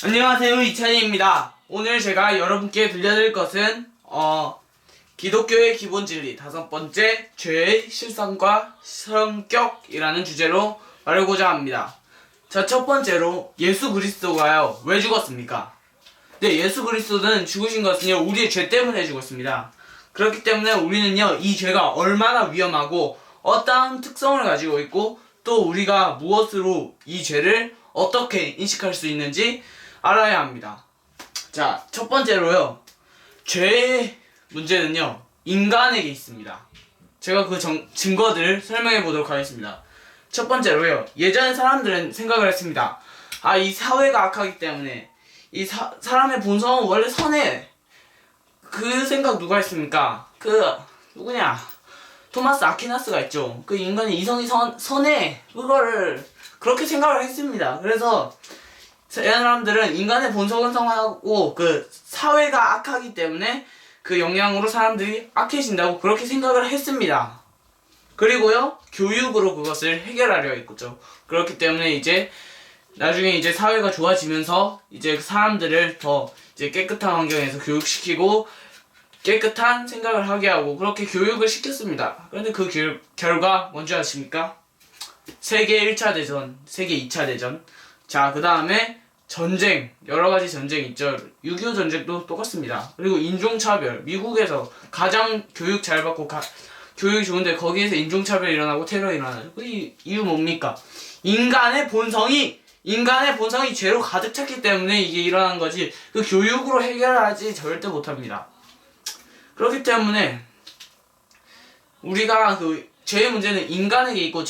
안녕하세요, 이찬희입니다. 오늘 제가 여러분께 들려드릴 것은 기독교의 기본 진리 5번째, 죄의 실상과 성격이라는 주제로 말하고자 합니다. 자, 첫 번째로 예수 그리스도가요 왜 죽었습니까? 네, 예수 그리스도는 죽으신 것은요 우리의 죄 때문에 죽었습니다. 그렇기 때문에 우리는요 이 죄가 얼마나 위험하고 어떠한 특성을 가지고 있고 또 우리가 무엇으로 이 죄를 어떻게 인식할 수 있는지 알아야 합니다. 자, 첫 번째로요, 죄의 문제는요 인간에게 있습니다. 제가 그 증거들을 설명해 보도록 하겠습니다. 첫 번째로요, 예전에 사람들은 생각을 했습니다. 이 사회가 악하기 때문에 사람의 본성은 원래 선해. 그 생각 누가 했습니까? 누구냐? 토마스 아퀴나스가 있죠. 그 인간의 이성이 선해. 그거를 그렇게 생각을 했습니다. 그래서 사람들은 인간의 본성은 선하고 그 사회가 악하기 때문에 그 영향으로 사람들이 악해진다고 그렇게 생각을 했습니다. 그리고요, 교육으로 그것을 해결하려 했죠. 그렇기 때문에 나중에 사회가 좋아지면서 사람들을 더 깨끗한 환경에서 교육시키고 깨끗한 생각을 하게 하고 그렇게 교육을 시켰습니다. 그런데 그 결과 뭔지 아십니까? 세계 1차 대전, 세계 2차 대전. 자, 그 다음에 전쟁, 여러가지 전쟁 있죠. 6.25 전쟁도 똑같습니다. 그리고 인종차별, 미국에서 가장 교육 잘 받고 교육이 좋은데 거기에서 인종차별이 일어나고 테러 일어나죠. 그 이유 뭡니까? 인간의 본성이 죄로 가득 찼기 때문에 이게 일어난 거지, 그 교육으로 해결하지 절대 못합니다. 그렇기 때문에 우리가 죄의 문제는 인간에게 있고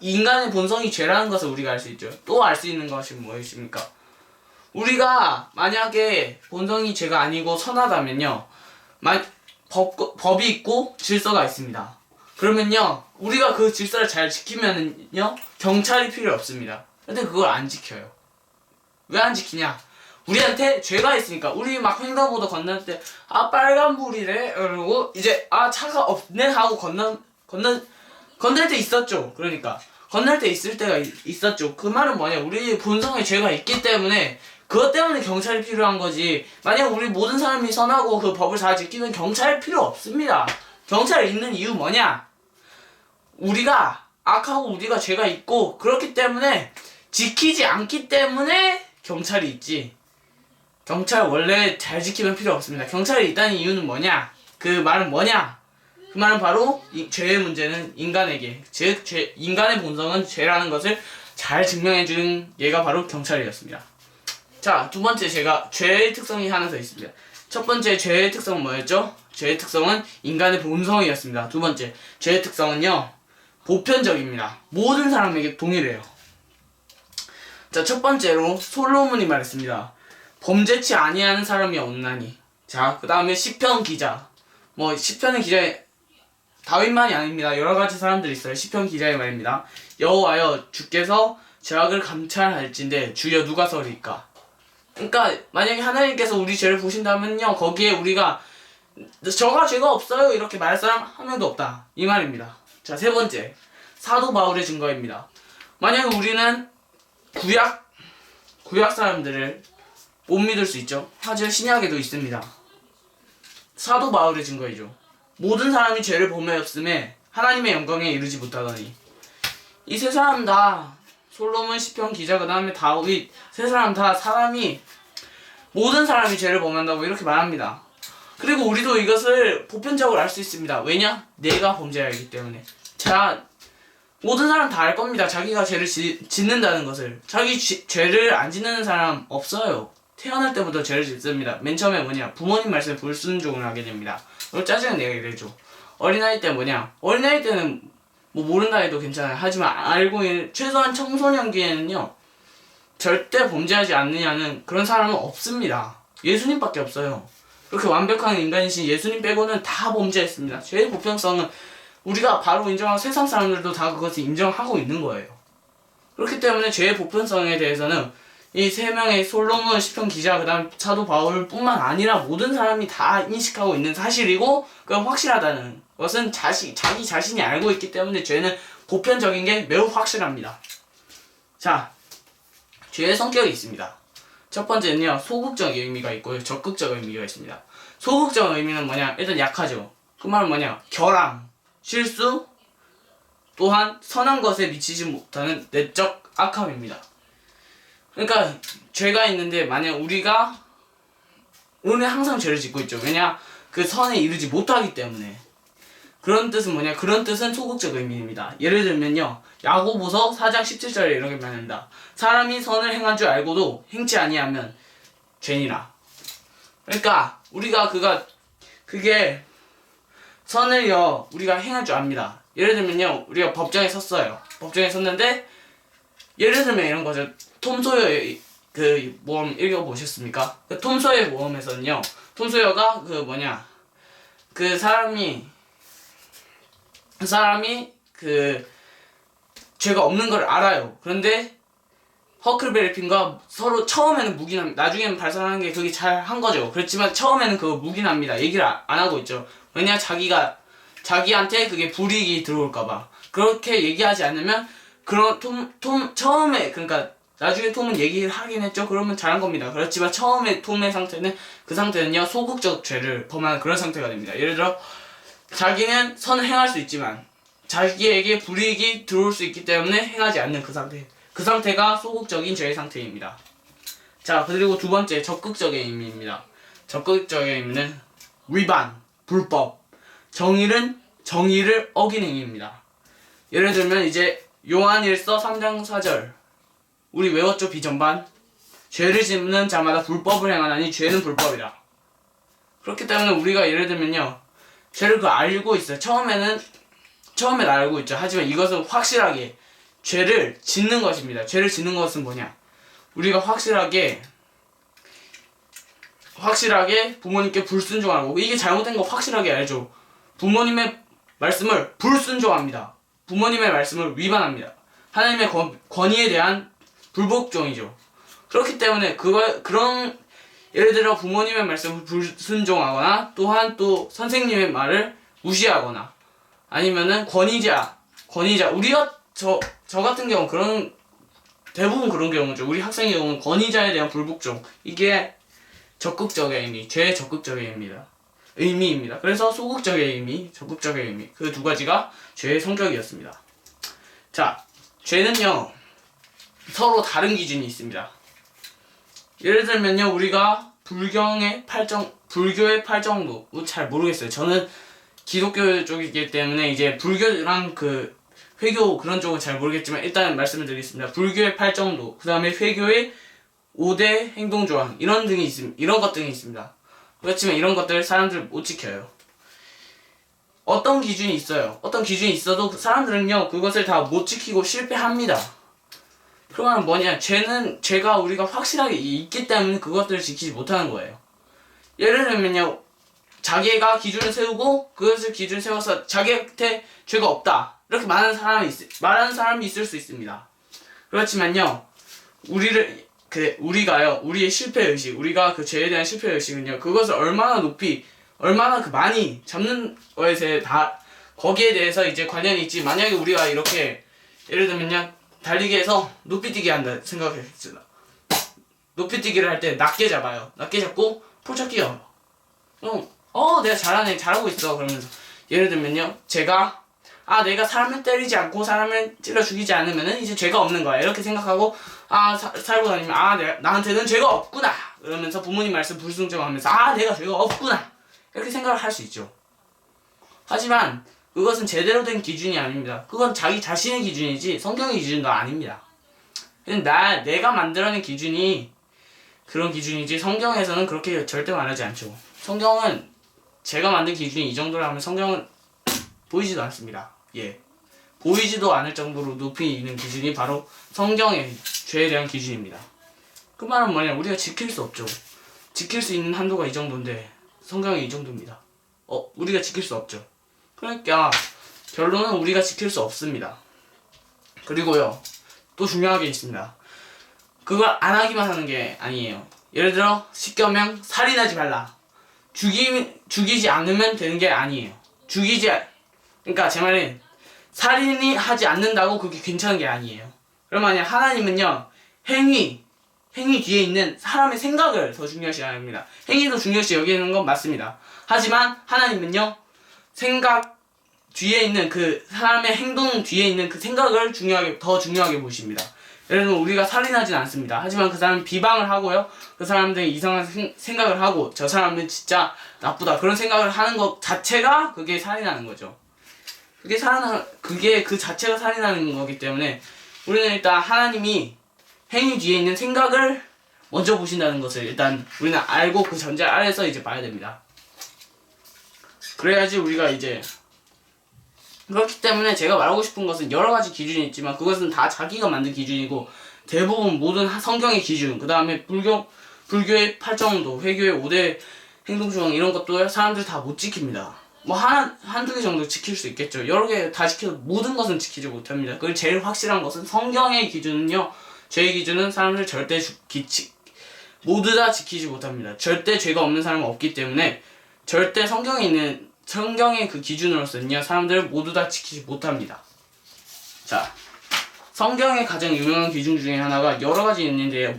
인간의 본성이 죄라는 것을 우리가 알 수 있죠. 또 알 수 있는 것이 무엇입니까? 우리가 만약에 본성이 죄가 아니고 선하다면요, 법이 있고 질서가 있습니다. 그러면요, 우리가 그 질서를 잘 지키면은요 경찰이 필요 없습니다. 근데 그걸 안 지켜요. 왜 안 지키냐? 우리한테 죄가 있으니까. 우리 막 횡단보도 건널 때 빨간불이래 그러고 차가 없네 하고 건널 때 있었죠. 그러니까 건널 때 있을 때가 있었죠. 그 말은 뭐냐, 우리 본성에 죄가 있기 때문에 그것 때문에 경찰이 필요한 거지. 만약 우리 모든 사람이 선하고 그 법을 잘 지키면 경찰이 필요 없습니다. 경찰이 있는 이유 뭐냐? 우리가 악하고 우리가 죄가 있고 그렇기 때문에 지키지 않기 때문에 경찰이 있지. 경찰 원래 잘 지키면 필요 없습니다. 경찰이 있다는 이유는 뭐냐? 그 말은 뭐냐? 그 말은 바로 죄의 문제는 인간에게, 즉 인간의 본성은 죄라는 것을 잘 증명해주는 얘가 바로 경찰이었습니다. 자, 두 번째, 제가 죄의 특성이 하나 더 있습니다. 첫 번째 죄의 특성은 뭐였죠? 죄의 특성은 인간의 본성이었습니다. 두 번째, 죄의 특성은요 보편적입니다. 모든 사람에게 동일해요. 자, 첫 번째로 솔로몬이 말했습니다. 범죄치 아니하는 사람이 없나니. 자, 그 다음에 시편 기자. 시편의 기자 다윗만이 아닙니다. 여러가지 사람들이 있어요. 시편 기자의 말입니다. 여호와여, 주께서 죄악을 감찰할진대 주여 누가 서리까. 그러니까 만약에 하나님께서 우리 죄를 보신다면요, 거기에 우리가 저가 죄가 없어요 이렇게 말할 사람 한 명도 없다, 이 말입니다. 자, 세 번째, 사도 바울의 증거입니다. 만약에 우리는 구약 사람들을 못 믿을 수 있죠. 하지만 신약에도 있습니다. 사도 바울의 증거이죠. 모든 사람이 죄를 범하였음에 하나님의 영광에 이르지 못하더니. 이 세 사람 다, 솔로몬, 시편 기자, 그 다음에 다윗, 세 사람 다 모든 사람이 죄를 범한다고 이렇게 말합니다. 그리고 우리도 이것을 보편적으로 알 수 있습니다. 왜냐? 내가 범죄하기 때문에. 자, 모든 사람 다 알 겁니다. 자기가 죄를 짓는다는 것을. 죄를 안 짓는 사람 없어요. 태어날 때부터 죄를 짓습니다. 맨 처음에 뭐냐? 부모님 말씀에 불순종을 하게 됩니다. 그걸 짜증을 내게 되죠. 어린아이 때 뭐냐? 어린아이 때는 모른다 해도 괜찮아요. 하지만 알고 있는, 최소한 청소년기에는요 절대 범죄하지 않느냐는 그런 사람은 없습니다. 예수님밖에 없어요. 그렇게 완벽한 인간이신 예수님 빼고는 다 범죄했습니다. 죄의 보편성은 우리가 바로 인정하고 세상 사람들도 다 그것을 인정하고 있는 거예요. 그렇기 때문에 죄의 보편성에 대해서는 이 세 명의 솔로몬, 시편 기자, 그 다음 사도 바울 뿐만 아니라 모든 사람이 다 인식하고 있는 사실이고, 그건 확실하다는 것은 자기 자신이 알고 있기 때문에 죄는 보편적인 게 매우 확실합니다. 자, 죄의 성격이 있습니다. 첫 번째는요, 소극적 의미가 있고요, 적극적 의미가 있습니다. 소극적 의미는 뭐냐, 일단 약하죠. 그 말은 뭐냐, 결함, 실수, 또한 선한 것에 미치지 못하는 내적 악함입니다. 그러니까 죄가 있는데 만약 우리가 우리는 항상 죄를 짓고 있죠. 왜냐, 그 선에 이르지 못하기 때문에. 그런 뜻은 뭐냐, 그런 뜻은 소극적 의미입니다. 예를 들면요, 야고보서 4장 17절에 이렇게 말합니다. 사람이 선을 행한 줄 알고도 행치 아니하면 죄니라. 그러니까 우리가 그게 선을요, 우리가 행할 줄 압니다. 예를 들면요, 우리가 법정에 섰어요. 법정에 섰는데, 예를 들면 이런 거죠. 톰 소여의 그 모험 읽어보셨습니까? 그 톰 소여의 모험에서는요, 톰 소여가 그 사람이 죄가 없는 걸 알아요. 그런데 허클베리 핀과 서로 처음에는 묵인합니다. 나중에는 발산하는 게 그게 잘 한 거죠. 그렇지만 처음에는 그거 묵인합니다. 얘기를 안 하고 있죠. 왜냐, 자기한테 그게 불이익이 들어올까봐. 그렇게 얘기하지 않으면, 처음에, 그러니까, 나중에 톰은 얘기를 하긴 했죠. 그러면 잘한 겁니다. 그렇지만 처음에 톰의 상태는, 그 상태는요, 소극적 죄를 범하는 그런 상태가 됩니다. 예를 들어, 자기는 선을 행할 수 있지만, 자기에게 불이익이 들어올 수 있기 때문에 행하지 않는 그 상태. 그 상태가 소극적인 죄의 상태입니다. 자, 그리고 두 번째, 적극적인 의미입니다. 적극적인 의미는 위반, 불법, 정의를 어긴 행위입니다. 예를 들면 이제 요한일서 3장 4절 우리 외웠죠? 비전반. 죄를 짓는 자마다 불법을 행하나니 죄는 불법이라. 그렇기 때문에 우리가 예를 들면요, 죄를 알고 있어요. 처음엔 알고 있죠. 하지만 이것은 확실하게 죄를 짓는 것입니다. 죄를 짓는 것은 뭐냐, 우리가 확실하게 부모님께 불순종하고, 이게 잘못된 거 확실하게 알죠. 부모님의 말씀을 불순종합니다. 부모님의 말씀을 위반합니다. 하나님의 권위에 대한 불복종이죠. 그렇기 때문에 예를 들어 부모님의 말씀을 불순종하거나, 또한 또 선생님의 말을 무시하거나, 아니면은 권위자 우리가 저 같은 경우 대부분 그런 경우죠. 우리 학생의 경우는 권위자에 대한 불복종, 이게 적극적인 죄의 적극적인 의미입니다. 그래서 소극적인 의미, 적극적인 의미, 그 두 가지가 죄의 성격이었습니다. 자, 죄는요, 서로 다른 기준이 있습니다. 예를 들면요, 우리가 불교의 팔정도, 잘 모르겠어요. 저는 기독교 쪽이기 때문에 이제 불교랑 그 회교 그런 쪽은 잘 모르겠지만 일단 말씀을 드리겠습니다. 불교의 8정도, 그 다음에 회교의 5대 행동조항, 이런 것 등이 있습니다. 그렇지만 이런 것들 사람들 못 지켜요. 어떤 기준이 있어요. 어떤 기준이 있어도 사람들은요, 그것을 다 못 지키고 실패합니다. 그러면 뭐냐, 죄가 우리가 확실하게 있기 때문에 그것들을 지키지 못하는 거예요. 예를 들면요, 자기가 기준을 세우고 그것을 기준 세워서 자기한테 죄가 없다, 이렇게 말하는 사람이 있을 수 있습니다. 그렇지만요, 우리의 실패의식, 우리가 그 죄에 대한 실패의식은요, 그것을 얼마나 많이 잡는 것에 거기에 대해서 이제 관련이 있지. 만약에 우리가 이렇게, 예를 들면요, 달리기에서 높이뛰기 한다 생각했습니다. 높이뛰기를 할 때 낮게 잡아요. 낮게 잡고 풀찾기요. 내가 잘하고 있어. 그러면서 예를 들면요, 내가 사람을 때리지 않고 사람을 찔러 죽이지 않으면은 이제 죄가 없는 거야, 이렇게 생각하고 살고 다니면 나한테는 죄가 없구나, 그러면서 부모님 말씀 불순종하면서 내가 죄가 없구나, 이렇게 생각을 할 수 있죠. 하지만 그것은 제대로 된 기준이 아닙니다. 그건 자기 자신의 기준이지 성경의 기준도 아닙니다. 내가 만들어낸 기준이 그런 기준이지, 성경에서는 그렇게 절대 말하지 않죠. 성경은 제가 만든 기준이 이 정도라 하면 성경은 보이지도 않습니다. 보이지도 않을 정도로 높이 있는 기준이 바로 성경의 죄에 대한 기준입니다. 그 말은 뭐냐, 우리가 지킬 수 없죠. 지킬 수 있는 한도가 이 정도인데 성경이 이 정도입니다. 우리가 지킬 수 없죠. 그러니까 결론은 우리가 지킬 수 없습니다. 그리고요, 또 중요한 게 있습니다. 그걸 안 하기만 하는 게 아니에요. 예를 들어 십계명 살인하지 말라, 죽이지 않으면 되는 게 아니에요. 그러니까 제 말은 살인이 하지 않는다고 그게 괜찮은 게 아니에요. 그럼 만약 하나님은요, 행위 뒤에 있는 사람의 생각을 더 중요시 합니다. 행위도 중요시 여기는 건 맞습니다. 하지만 하나님은요, 생각 뒤에 있는 그 사람의 행동 뒤에 있는 그 생각을 더 중요하게 보십니다. 예를 들면 우리가 살인하진 않습니다. 하지만 그 사람은 비방을 하고요, 그 사람들이 이상한 생각을 하고 저 사람은 진짜 나쁘다 그런 생각을 하는 것 자체가 그게 살인하는 거죠. 그게 그 자체가 살인하는 거기 때문에 우리는 일단 하나님이 행위 뒤에 있는 생각을 먼저 보신다는 것을 일단 우리는 알고 그 전제 아래서 이제 봐야 됩니다. 그래야지 우리가 이제, 그렇기 때문에 제가 말하고 싶은 것은 여러 가지 기준이 있지만 그것은 다 자기가 만든 기준이고, 대부분 모든 성경의 기준, 그 다음에 불교의 8정도, 회교의 5대 행동조항 이런 것도 사람들이 다 못 지킵니다. 뭐 한두 개 정도 지킬 수 있겠죠. 여러 개 다 지켜도 모든 것은 지키지 못합니다. 그리고 제일 확실한 것은 성경의 기준은요, 죄의 기준은 사람들 절대 모두 다 지키지 못합니다. 절대 죄가 없는 사람은 없기 때문에 절대 성경의 그 기준으로서는요, 사람들을 모두 다 지키지 못합니다. 자, 성경의 가장 유명한 기준 중에 하나가 여러 가지 있는데요.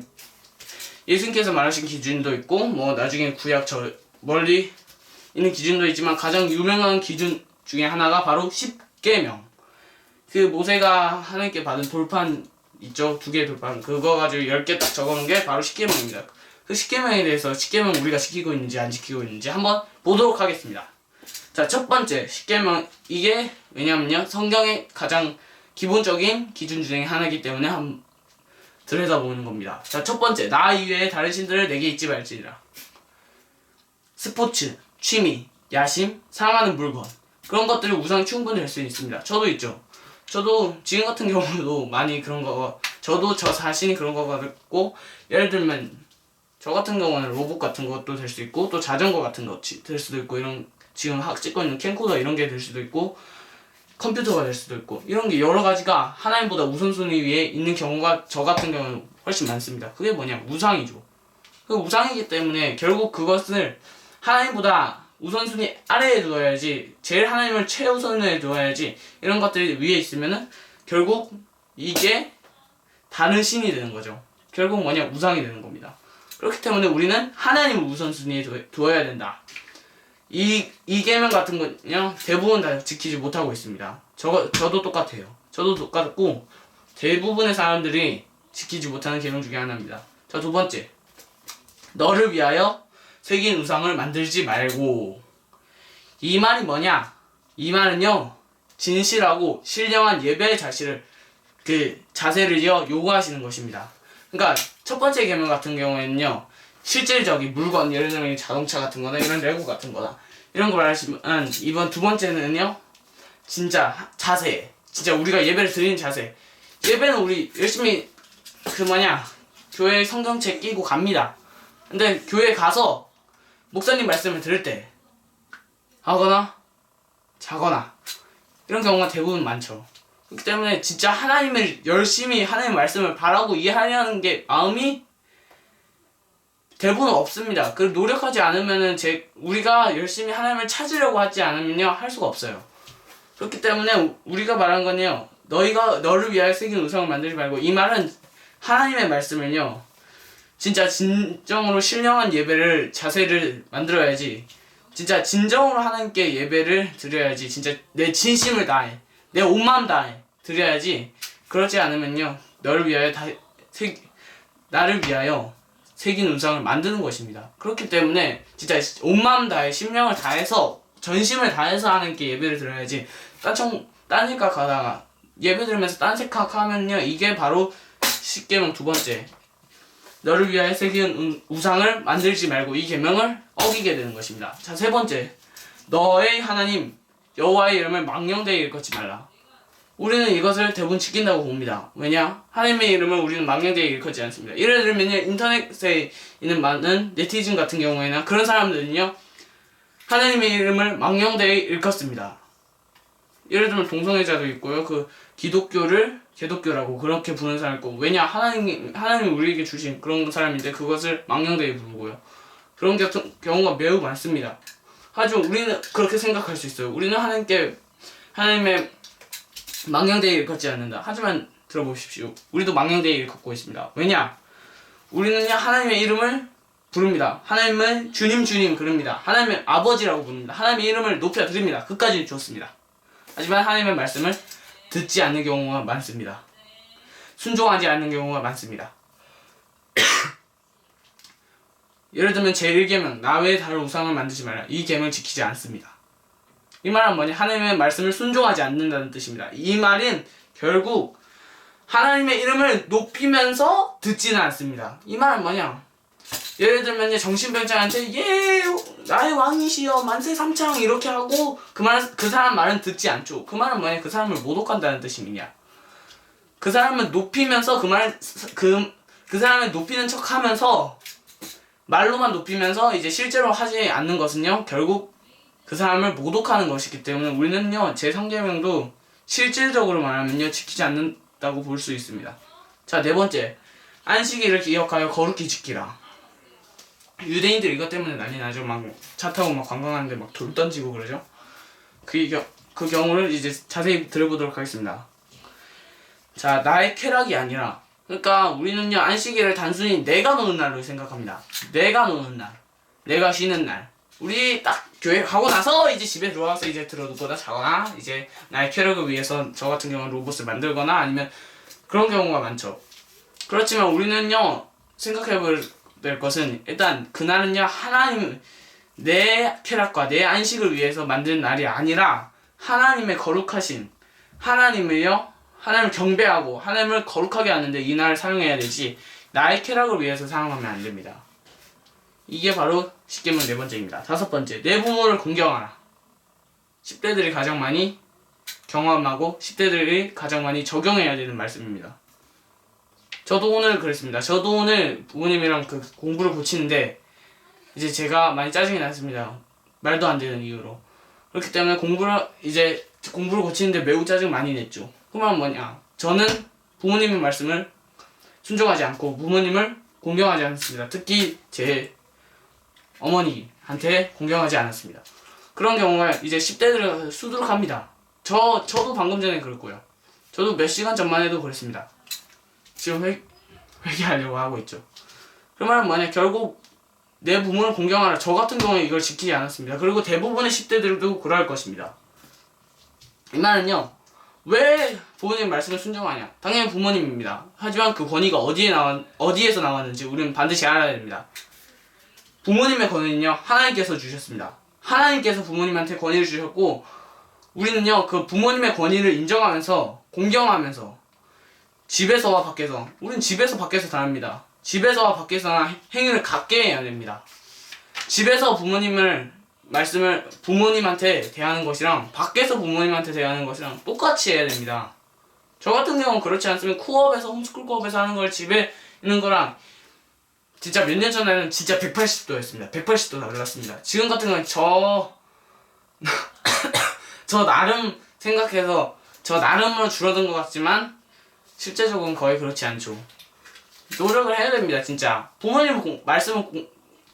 예수님께서 말하신 기준도 있고, 뭐 나중에 구약 멀리 있는 기준도 있지만 가장 유명한 기준 중에 하나가 바로 십계명. 그 모세가 하나님께 받은 돌판 있죠? 2개의 돌판. 그거 가지고 10개 딱 적어놓은 게 바로 십계명입니다. 그 십계명에 대해서 십계명 우리가 지키고 있는지 안 지키고 있는지 한번 보도록 하겠습니다. 자, 첫 번째 십계명, 이게 왜냐면요, 성경의 가장 기본적인 기준 중에 하나이기 때문에 한번 들여다보는 겁니다. 자, 첫 번째, 나 이외에 다른 신들을 내게 잊지 말지니라. 스포츠, 취미, 야심, 사랑하는 물건, 그런 것들이 우상이 충분히 될 수 있습니다. 저도 있죠. 저도 지금 같은 경우도 많이 그런 거, 저도 저 자신이 그런 거 같고, 예를 들면 저 같은 경우는 로봇 같은 것도 될 수 있고, 또 자전거 같은 거 될 수도 있고, 이런 지금 찍고 있는 캠코더 이런 게 될 수도 있고, 컴퓨터가 될 수도 있고, 이런 게 여러 가지가 하나님보다 우선순위 위에 있는 경우가 저 같은 경우는 훨씬 많습니다. 그게 뭐냐? 우상이죠. 그 우상이기 때문에 결국 그것을 하나님보다 우선순위 아래에 두어야지, 제일 하나님을 최우선에 두어야지, 이런 것들이 위에 있으면은 결국 이게 다른 신이 되는 거죠. 결국 뭐냐? 우상이 되는 겁니다. 그렇기 때문에 우리는 하나님을 우선순위에 두어야 된다. 이 계명 같은 건요, 대부분 다 지키지 못하고 있습니다. 저도 똑같아요. 저도 똑같고 대부분의 사람들이 지키지 못하는 계명 중에 하나입니다. 자, 두 번째, 너를 위하여 새긴 우상을 만들지 말고. 이 말이 뭐냐? 이 말은요, 진실하고 신령한 예배의 자세를요 요구하시는 것입니다. 그러니까 첫 번째 계명 같은 경우에는요, 실질적인 물건, 예를 들면 자동차 같은 거나 이런 레고 같은 거나 이런 거 말하시면, 이번 두 번째는요, 진짜 자세, 진짜 우리가 예배를 드리는 자세. 예배는 우리 열심히 교회 성경책 끼고 갑니다. 근데 교회 가서 목사님 말씀을 들을 때 하거나 자거나 이런 경우가 대부분 많죠. 그렇기 때문에 진짜 하나님을 열심히 하나님의 말씀을 바라고 이해하려는 게 마음이 대부분 없습니다. 그 노력하지 않으면은 우리가 열심히 하나님을 찾으려고 하지 않으면요, 할 수가 없어요. 그렇기 때문에 우리가 말한 건요, 너를 위하여 새긴 우상을 만들지 말고, 이 말은 하나님의 말씀을요, 진짜 진정으로 신령한 자세를 만들어야지, 진짜 진정으로 하나님께 예배를 드려야지, 진짜 내 진심을 다해, 내 온 마음 다해 드려야지. 그렇지 않으면요, 나를 위하여 새긴 우상을 만드는 것입니다. 그렇기 때문에 진짜 온 마음 다해, 심령을 다해서, 전심을 다해서 하나님께 예배를 드려야지, 딴 생각하다가 예배 드리면서 딴 생각하면요, 이게 바로 십계명 두 번째, 너를 위하여 새긴 우상을 만들지 말고, 이 계명을 어기게 되는 것입니다. 자, 세 번째, 너의 하나님 여호와의 이름을 망령되이 일컫지 말라. 우리는 이것을 대부분 지킨다고 봅니다. 왜냐? 하나님의 이름을 우리는 망령되이 일컫지 않습니다. 예를 들면 인터넷에 있는 많은 네티즌 같은 경우에는 그런 사람들은요, 하나님의 이름을 망령되이 일컫습니다. 예를 들면 동성애자도 있고요, 그 기독교를 개독교라고 그렇게 부르는 사람 있고, 왜냐? 하나님이 우리에게 주신 그런 사람인데 그것을 망령되이 부르고요. 그런 경우가 매우 많습니다. 하지만 우리는 그렇게 생각할 수 있어요. 우리는 하나님의 망령되이 일컫지 않는다. 하지만 들어보십시오. 우리도 망령되이 일컫고 있습니다. 왜냐? 우리는요 하나님의 이름을 부릅니다. 하나님은 주님 주님 그럽니다. 하나님의 아버지라고 부릅니다. 하나님의 이름을 높여드립니다. 그까지 좋습니다. 하지만 하나님의 말씀을 듣지 않는 경우가 많습니다. 순종하지 않는 경우가 많습니다. 예를 들면 제1계명 나 외에 다른 우상을 만들지 말라. 이 계명을 지키지 않습니다. 이 말은 뭐냐? 하나님의 말씀을 순종하지 않는다는 뜻입니다. 이 말은 결국 하나님의 이름을 높이면서 듣지는 않습니다. 이 말은 뭐냐? 예를 들면 정신병자한테 예 나의 왕이시여 만세 삼창 이렇게 하고 그 사람 말은 듣지 않죠. 그 말은 뭐냐? 그 사람을 모독한다는 뜻이냐? 그 사람을 높이면서 그 사람을 높이는 척하면서 말로만 높이면서 이제 실제로 하지 않는 것은요 결국 그 사람을 모독하는 것이기 때문에 우리는요 제3계명도 실질적으로 말하면요 지키지 않는다고 볼 수 있습니다. 자, 네 번째, 안식일을 기억하여 거룩히 지키라. 유대인들 이것 때문에 난리 나죠. 막 차 타고 막 관광하는데 막 돌 던지고 그러죠. 그 경우를 이제 자세히 들어보도록 하겠습니다. 자, 나의 쾌락이 아니라, 그러니까 우리는요 안식일을 단순히 내가 노는 날로 생각합니다. 내가 노는 날, 내가 쉬는 날. 우리 딱 교회 가고 나서 이제 집에 들어와서 이제 들어눕거나 자거나 이제 나의 쾌락을 위해서 저 같은 경우는 로봇을 만들거나 아니면 그런 경우가 많죠. 그렇지만 우리는요 생각해볼 될 것은 일단 그날은요 하나님 내 쾌락과 내 안식을 위해서 만든 날이 아니라 하나님의 거룩하신 하나님을 경배하고 하나님을 거룩하게 하는데 이 날을 사용해야 되지 나의 쾌락을 위해서 사용하면 안 됩니다. 이게 바로 십계명 네 번째입니다. 다섯 번째, 내 부모를 공경하라. 10대들이 가장 많이 경험하고 10대들이 가장 많이 적용해야 되는 말씀입니다. 저도 오늘 그랬습니다. 저도 오늘 부모님이랑 그 공부를 고치는데 이제 제가 많이 짜증이 났습니다. 말도 안 되는 이유로. 그렇기 때문에 공부를 고치는데 매우 짜증 많이 냈죠. 그 말은 뭐냐? 저는 부모님의 말씀을 순종하지 않고 부모님을 공경하지 않습니다. 특히 제 어머니한테 공경하지 않았습니다. 그런 경우가 이제 10대들을 수두룩합니다. 저도 방금 전에 그랬고요. 저도 몇 시간 전만 해도 그랬습니다. 지금 회개하려고 하고 있죠. 그 말은 뭐냐? 결국 내 부모를 공경하라. 저 같은 경우에 이걸 지키지 않았습니다. 그리고 대부분의 10대들도 그럴 것입니다. 이 말은요. 왜 부모님 말씀을 순종하냐? 당연히 부모님입니다. 하지만 그 권위가 어디에서 나왔는지 우리는 반드시 알아야 됩니다. 부모님의 권위는요 하나님께서 주셨습니다. 하나님께서 부모님한테 권위를 주셨고 우리는요 그 부모님의 권위를 인정하면서 공경하면서 집에서와 밖에서 우리는 집에서 밖에서 다릅니다. 집에서와 밖에서나 행위를 같게 해야 됩니다. 집에서 부모님한테 대하는 것이랑 밖에서 부모님한테 대하는 것이랑 똑같이 해야 됩니다. 저 같은 경우는 그렇지 않으면 코업에서 홈스쿨 코업에서 하는 걸 집에 있는 거랑 진짜 몇 년 전에는 진짜 180도였습니다. 180도 달랐습니다. 지금 같은 경우는 저 나름 생각해서 저 나름으로 줄어든 것 같지만 실제적으로는 거의 그렇지 않죠. 노력을 해야 됩니다. 진짜 부모님 말씀을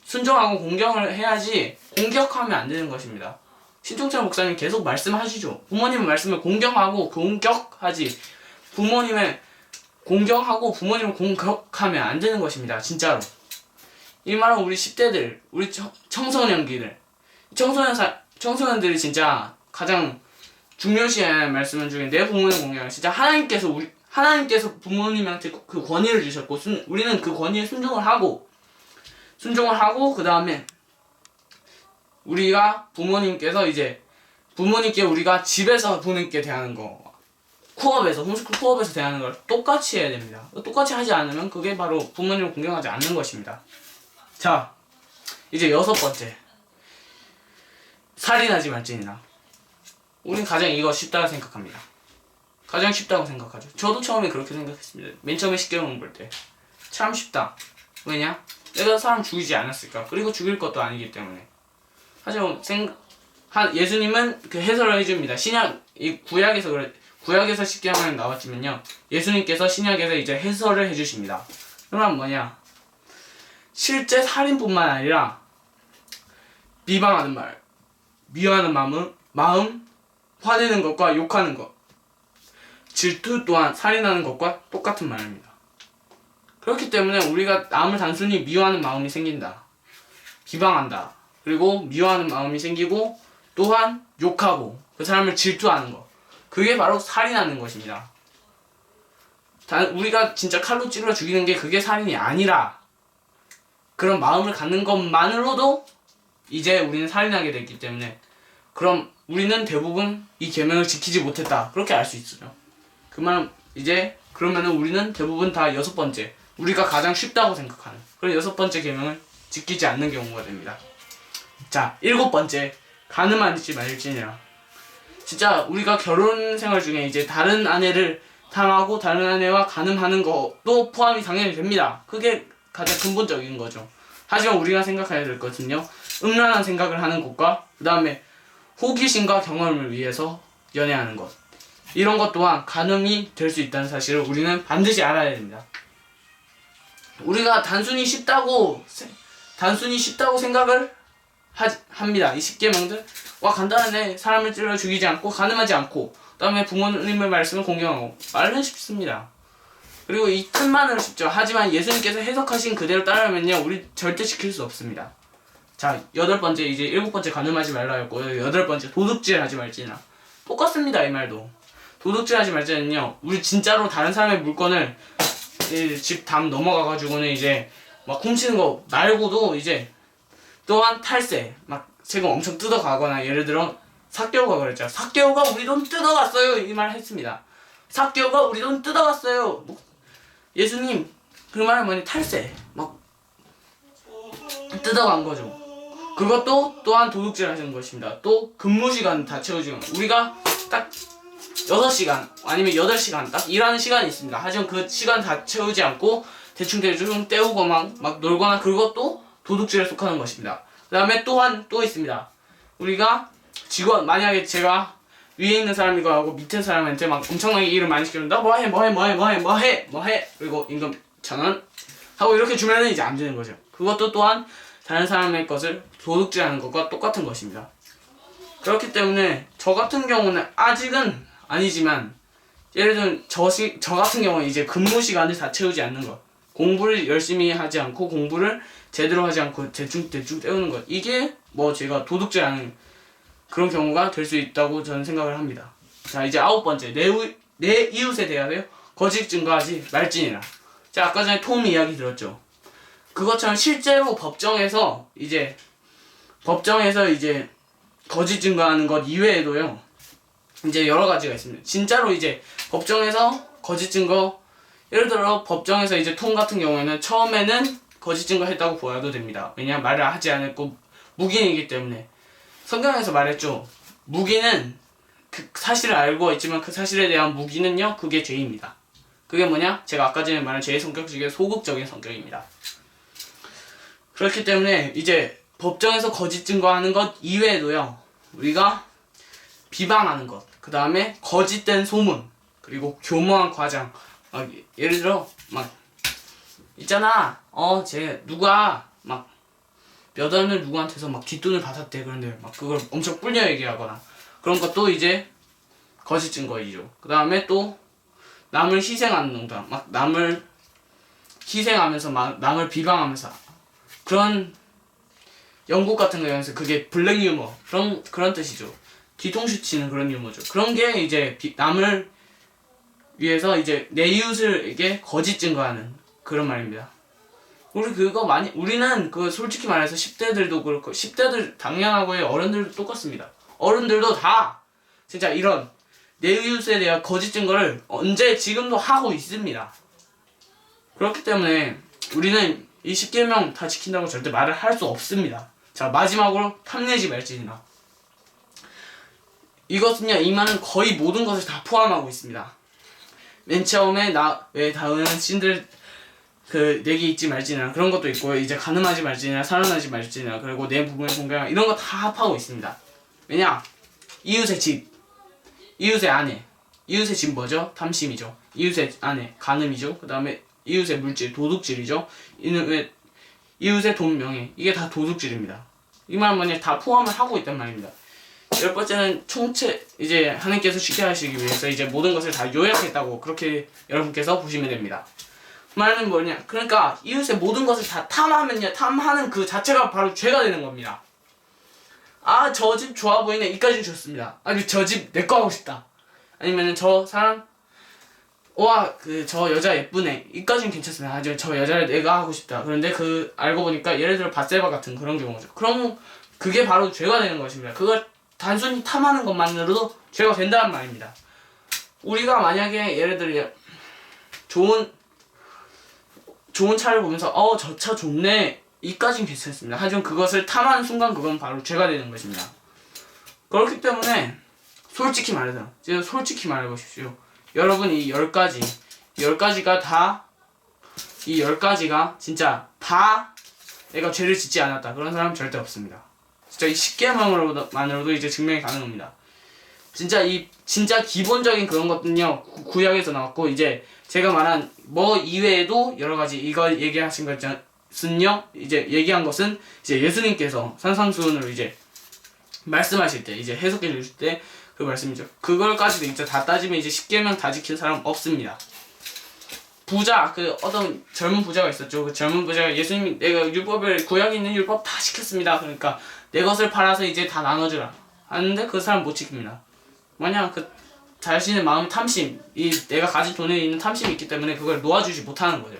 순종하고 공경을 해야지 공격하면 안 되는 것입니다. 신종철 목사님 계속 말씀하시죠. 부모님의 말씀을 공경하고 공격하지 부모님을 공경하고 부모님을 공격하면 안 되는 것입니다. 진짜로. 이 말은 우리 10대들, 우리 청소년기들, 청소년들이 진짜 가장 중요시해야 할 말씀 중에 내 부모님 공경. 진짜 하나님께서 부모님한테 그 권위를 주셨고 우리는 그 권위에 순종을 하고 그 다음에 우리가 부모님께 우리가 집에서 부모님께 대하는 거 홈스쿨 코업에서 대하는 걸 똑같이 해야 됩니다. 똑같이 하지 않으면 그게 바로 부모님을 공경하지 않는 것입니다. 자, 이제 여섯 번째, 살인하지 말지니라. 우린 가장 이거 쉽다고 생각합니다. 가장 쉽다고 생각하죠. 저도 처음에 그렇게 생각했습니다. 맨 처음에 십계명 볼 때 참 쉽다. 왜냐? 내가 사람 죽이지 않았을까? 그리고 죽일 것도 아니기 때문에. 하지만 예수님은 그 해설을 해줍니다. 구약에서 십계명이 나왔지만요. 예수님께서 신약에서 이제 해설을 해주십니다. 그러면 뭐냐? 실제 살인뿐만 아니라 비방하는 말, 미워하는 마음, 화내는 것과 욕하는 것, 질투 또한 살인하는 것과 똑같은 말입니다. 그렇기 때문에 우리가 남을 단순히 미워하는 마음이 생긴다. 비방한다. 그리고 미워하는 마음이 생기고 또한 욕하고 그 사람을 질투하는 것. 그게 바로 살인하는 것입니다. 우리가 진짜 칼로 찔러 죽이는 게 그게 살인이 아니라 그런 마음을 갖는 것만으로도 이제 우리는 살인하게 됐기 때문에 그럼 우리는 대부분 이 계명을 지키지 못했다. 그렇게 알 수 있어요. 그 말 이제 그러면은 우리는 대부분 다 여섯 번째 우리가 가장 쉽다고 생각하는 그런 여섯 번째 계명을 지키지 않는 경우가 됩니다. 자, 일곱 번째 가늠하지 말지니라. 진짜 우리가 결혼 생활 중에 이제 다른 아내를 탐하고 다른 아내와 가늠하는 것도 포함이 당연히 됩니다. 그게 가장 근본적인 거죠. 하지만 우리가 생각해야 될 것은요, 음란한 생각을 하는 것과 그 다음에 호기심과 경험을 위해서 연애하는 것, 이런 것 또한 가늠이 될 수 있다는 사실을 우리는 반드시 알아야 됩니다. 우리가 단순히 쉽다고 생각을 합니다. 이 10계명들 간단하네. 사람을 찔러 죽이지 않고 가늠하지 않고 그 다음에 부모님의 말씀을 공경하고 말은 쉽습니다. 그리고 이 뜻만으로 쉽죠. 하지만 예수님께서 해석하신 그대로 따르면요 우리 절대 지킬 수 없습니다. 자, 여덟 번째 이제 일곱 번째 가늠하지 말라였고요. 여덟 번째 도둑질하지 말지나. 똑같습니다. 이 말도. 도둑질하지 말지는요 우리 진짜로 다른 사람의 물건을 집 담 넘어가가지고는 이제 막 훔치는 거 말고도 이제 또한 탈세 막 세금 엄청 뜯어가거나 예를 들어 삭개오가 그랬죠. 삭개오가 우리 돈 뜯어갔어요. 이 말 했습니다. 삭개오가 우리 돈 뜯어갔어요. 예수님 그 말은 뭐니? 탈세 막 뜯어간 거죠. 그것도 또한 도둑질 하시는 것입니다. 또 근무시간 다 채우지 우리가 딱 6시간 아니면 8시간 딱 일하는 시간이 있습니다. 하지만 그 시간 다 채우지 않고 대충 때우고 막 놀거나 그것도 도둑질에 속하는 것입니다. 그 다음에 또한 또 있습니다. 우리가 직원 만약에 제가 위에 있는 사람이고 하고 밑에 사람한테 막 엄청나게 일을 많이 시키는데 뭐해 그리고 임금 1,000원 하고 이렇게 주면은 이제 안 되는 거죠. 그것도 또한 다른 사람의 것을 도둑질하는 것과 똑같은 것입니다. 그렇기 때문에 저 같은 경우는 아직은 아니지만 예를 들면 저 같은 경우는 이제 근무 시간을 다 채우지 않는 것, 공부를 열심히 하지 않고 공부를 제대로 하지 않고 대충 때우는 것, 이게 뭐 제가 도둑질하는 그런 경우가 될 수 있다고 저는 생각을 합니다. 자, 이제 아홉 번째 내 이웃에 대하여 거짓 증거하지 말지니라. 자, 아까 전에 톰 이야기 들었죠. 그것처럼 실제로 법정에서 이제 거짓 증거하는 것 이외에도요 이제 여러 가지가 있습니다. 진짜로 이제 법정에서 거짓 증거, 예를 들어 법정에서 이제 톰 같은 경우에는 처음에는 거짓 증거했다고 보아도 됩니다. 왜냐하면 말을 하지 않았고 묵인이기 때문에. 성경에서 말했죠. 묵인은 그 사실을 알고 있지만 그 사실에 대한 묵인은요 그게 죄입니다. 그게 뭐냐? 제가 아까 전에 말한 죄의 성격 중에 소극적인 성격입니다. 그렇기 때문에 이제 법정에서 거짓 증거하는 것 이외에도요 우리가 비방하는 것, 그 다음에 거짓된 소문, 그리고 교모한 과장, 예를 들어 막 있잖아 쟤 누가 막 몇 원을 누구한테서 막 뒷돈을 받았대. 그런데 막 그걸 엄청 불려 얘기하거나 그런 것도 이제 거짓 증거이죠. 그 다음에 또 남을 희생하는 농담, 막 남을 희생하면서 막 남을 비방하면서 그런 영국 같은 경우에서 그게 블랙 유머 그런 뜻이죠. 뒤통수 치는 그런 유머죠. 그런 게 이제 남을 위해서 이제 내 이웃에게 거짓 증거하는 그런 말입니다. 우리는 그 솔직히 말해서 10대들도 그렇고 10대들 당연하고요 어른들도 똑같습니다. 어른들도 다 진짜 이런 내 이웃에 대한 거짓 증거를 지금도 하고 있습니다. 그렇기 때문에 우리는 이 10계명 다 지킨다고 절대 말을 할 수 없습니다. 자, 마지막으로 탐내지 말지니라. 이것은요 이 말은 거의 모든 것을 다 포함하고 있습니다. 맨 처음에 나 외에 다른 신들 내게 잊지 말지니라 그런 것도 있고요. 이제 가늠하지 말지니라, 살인하지 말지니라, 그리고 내 부분의 공경 이런 거 다 합하고 있습니다. 왜냐? 이웃의 집, 이웃의 아내, 이웃의 집 뭐죠? 탐심이죠. 이웃의 아내, 가늠이죠. 그 다음에 이웃의 물질, 도둑질이죠. 이웃의 돈, 명예, 이게 다 도둑질입니다. 이 말은 뭐냐? 다 포함을 하고 있단 말입니다. 열 번째는 이제 하나님께서 쉽게 하시기 위해서 이제 모든 것을 다 요약했다고 그렇게 여러분께서 보시면 됩니다. 말은 뭐냐? 그러니까 이웃의 모든 것을 다 탐하면요, 탐하는 그 자체가 바로 죄가 되는 겁니다. 아, 저 집 좋아 보이네. 이까지 좋습니다. 아니, 저 집 내 거 하고 싶다. 아니면은 저 사람, 와, 저 여자 예쁘네. 이까지는 괜찮습니다. 하지만 저 여자를 내가 하고 싶다. 그런데 알고 보니까 예를 들어 바세바 같은 그런 경우죠. 그럼 그게 바로 죄가 되는 것입니다. 그걸 단순히 탐하는 것만으로도 죄가 된다는 말입니다. 우리가 만약에 예를 들어 좋은 차를 보면서 저 차 좋네. 이까진 괜찮습니다. 하지만 그것을 탐하는 순간 그건 바로 죄가 되는 것입니다. 그렇기 때문에 솔직히 말해보십시오. 여러분 이 10가지가 진짜 다 내가 죄를 짓지 않았다. 그런 사람은 절대 없습니다. 진짜 이 10개만으로도 이제 증명이 가능합니다. 진짜 기본적인 그런 것은요, 구약에서 나왔고, 이제 제가 말한 뭐 이외에도 여러 가지 이거 얘기하신 것은요, 이제 얘기한 것은 이제 예수님께서 산상수훈으로 이제 말씀하실 때, 이제 해석해 주실 때 그 말씀이죠. 그걸까지도 이제 다 따지면 이제 10계명 다 지킨 사람 없습니다. 부자, 어떤 젊은 부자가 있었죠. 그 젊은 부자가 예수님이 내가 구약에 있는 율법 다 지켰습니다. 그러니까 내 것을 팔아서 이제 다 나눠주라 하는데 그 사람 못 지킵니다. 왜냐, 자신의 마음 탐심, 내가 가진 돈에 있는 탐심이 있기 때문에 그걸 놓아주지 못하는 거죠.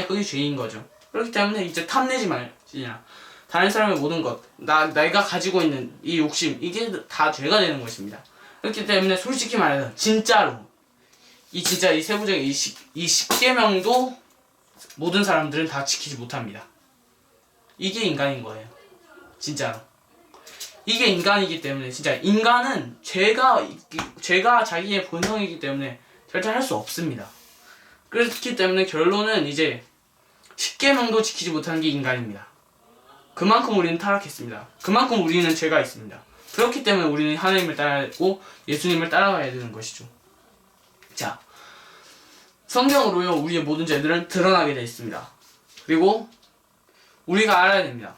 그게 죄인 거죠. 그렇기 때문에 이제 탐내지 말지냐. 다른 사람의 모든 것, 내가 가지고 있는 이 욕심, 이게 다 죄가 되는 것입니다. 그렇기 때문에 솔직히 말해서 진짜로 이 세부적인 이 10계명도 모든 사람들은 다 지키지 못합니다. 이게 인간인 거예요. 진짜로. 이게 인간이기 때문에 진짜 인간은 죄가 자기의 본성이기 때문에 절대 할 수 없습니다. 그렇기 때문에 결론은 이제 10계명도 지키지 못하는 게 인간입니다. 그만큼 우리는 타락했습니다. 그만큼 우리는 죄가 있습니다. 그렇기 때문에 우리는 하나님을 따라가고 예수님을 따라가야 되는 것이죠. 자, 성경으로요, 우리의 모든 죄들은 드러나게 되어 있습니다. 그리고 우리가 알아야 됩니다.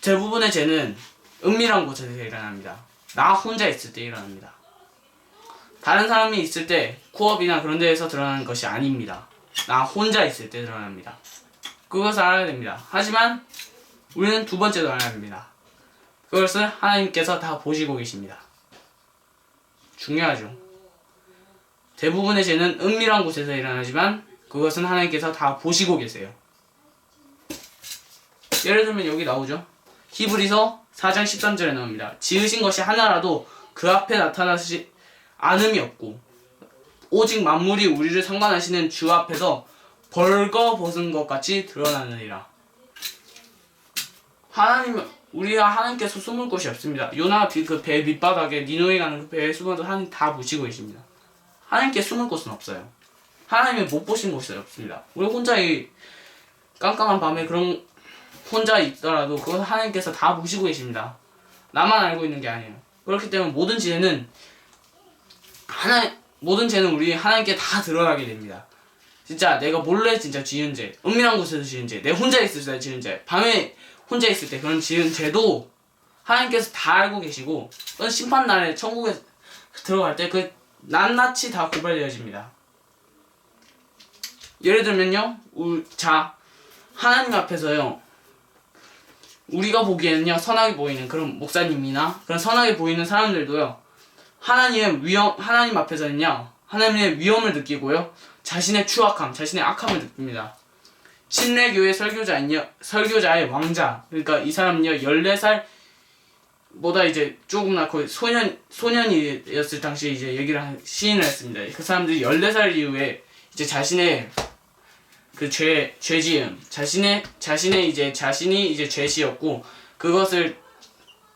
대부분의 죄는 은밀한 곳에서 일어납니다. 나 혼자 있을 때 일어납니다. 다른 사람이 있을 때 코업이나 그런 데에서 드러나는 것이 아닙니다. 나 혼자 있을 때 드러납니다. 그것을 알아야 됩니다. 하지만 우리는 두 번째도 알아야 합니다. 그것을 하나님께서 다 보시고 계십니다. 중요하죠. 대부분의 죄는 은밀한 곳에서 일어나지만 그것은 하나님께서 다 보시고 계세요. 예를 들면 여기 나오죠. 히브리서 4장 13절에 나옵니다. 지으신 것이 하나라도 그 앞에 나타나시 않음이 없고 오직 만물이 우리를 상관하시는 주 앞에서 벌거벗은 것 같이 드러나느니라. 우리가 하나님께서 숨을 곳이 없습니다. 요나 그 배 밑바닥에 니노에 가는 그 배에 숨어도 하나님 다 보시고 계십니다. 하나님께 숨을 곳은 없어요. 하나님이 못 보신 곳이 없습니다. 우리 혼자 이 깜깜한 밤에 혼자 있더라도 그건 하나님께서 다 보시고 계십니다. 나만 알고 있는 게 아니에요. 그렇기 때문에 모든 죄는 우리 하나님께 다 드러나게 됩니다. 진짜 내가 몰래 진짜 지은 죄, 은밀한 곳에서 지은 죄, 내 혼자 있을 때 지은 죄, 밤에 혼자 있을 때 그런 지은 죄도 하나님께서 다 알고 계시고 심판날에 천국에 들어갈 때 낱낱이 다 고발되어집니다. 예를 들면요, 하나님 앞에서요, 우리가 보기에는요 선하게 보이는 그런 목사님이나 그런 선하게 보이는 사람들도요, 하나님 앞에서는요 하나님의 위험을 느끼고요, 자신의 추악함, 자신의 악함을 느낍니다. 침례교회 설교자의 왕자, 그러니까 이 사람은요 14살보다 이제 조금 거의 소년이었을 당시에 이제 시인을 했습니다. 그 사람들이 14살 이후에 이제 자신의 죄지음, 자신이 이제 죄시였고, 그것을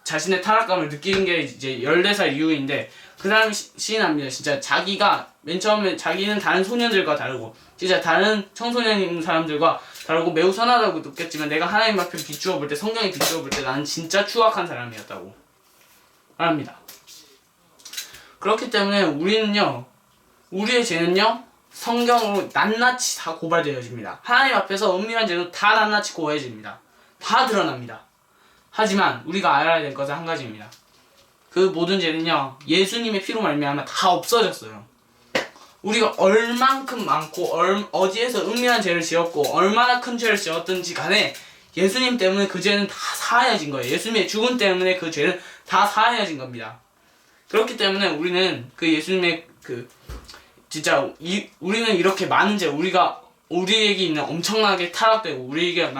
자신의 타락감을 느끼는 게 이제 14살 이후인데, 그 사람이 시인합니다. 진짜 맨 처음에 자기는 다른 소년들과 다르고, 진짜 다른 청소년인 사람들과 다르고 매우 선하다고 느꼈지만, 내가 하나님 앞에 성경에 비추어 볼 때 나는 진짜 추악한 사람이었다고 말합니다. 그렇기 때문에 우리의 죄는요, 성경으로 낱낱이 다 고발되어집니다. 하나님 앞에서 은밀한 죄도 다 낱낱이 고해집니다. 다 드러납니다. 하지만 우리가 알아야 될 것은 한 가지입니다. 그 모든 죄는요 예수님의 피로 말미암아 다 없어졌어요. 우리가 얼만큼 많고 어디에서 음미한 죄를 지었고 얼마나 큰 죄를 지었든지 간에 예수님 때문에 그 죄는 다 사하여진 거예요. 예수님의 죽음 때문에 그 죄는 다 사하여진 겁니다. 그렇기 때문에 우리는 그 예수님의 진짜 우리는 이렇게 많은 죄, 우리에게 있는 엄청나게 타락되고 우리에게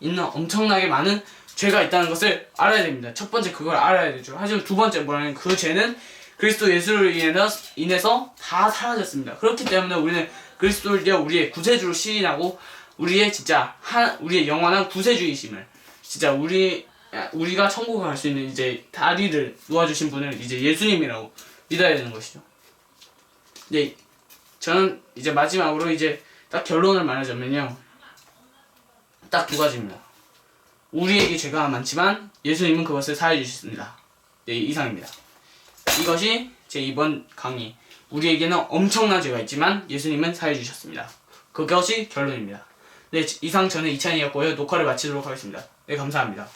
있는 엄청나게 많은 죄가 있다는 것을 알아야 됩니다. 첫 번째 그걸 알아야 되죠. 하지만 두 번째 뭐냐면 그 죄는 그리스도 예수를 인해서 다 사라졌습니다. 그렇기 때문에 우리는 그리스도를 우리의 구세주로 시인하고 우리의 우리의 영원한 구세주이심을 진짜 우리가 천국에 갈 수 있는 이제 다리를 놓아주신 분을 이제 예수님이라고 믿어야 되는 것이죠. 네, 저는 이제 마지막으로 이제 딱 결론을 말하자면요, 딱 두 가지입니다. 우리에게 죄가 많지만 예수님은 그것을 사해 주셨습니다. 네, 이상입니다. 이것이 제 이번 강의. 우리에게는 엄청난 죄가 있지만 예수님은 사해 주셨습니다. 그것이 결론입니다. 네, 이상 저는 이찬이었고요. 녹화를 마치도록 하겠습니다. 네, 감사합니다.